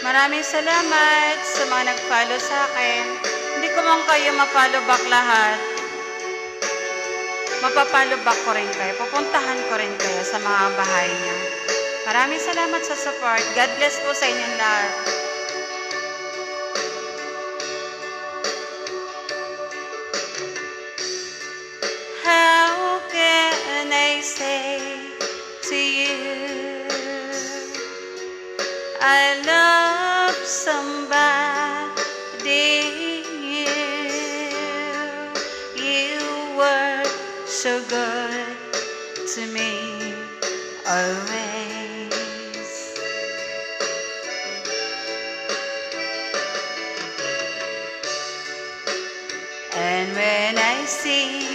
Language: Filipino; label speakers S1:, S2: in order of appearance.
S1: Maraming salamat sa mga nag-follow sa akin. Hindi ko man kayo ma-follow back lahat. Mapapollow back ko rin kayo. Pupuntahan ko rin kayo sa mga bahay niya. Maraming salamat sa support. God bless po sa inyong lahat. How can I say to you I love somebody you were so good to me always. And when I see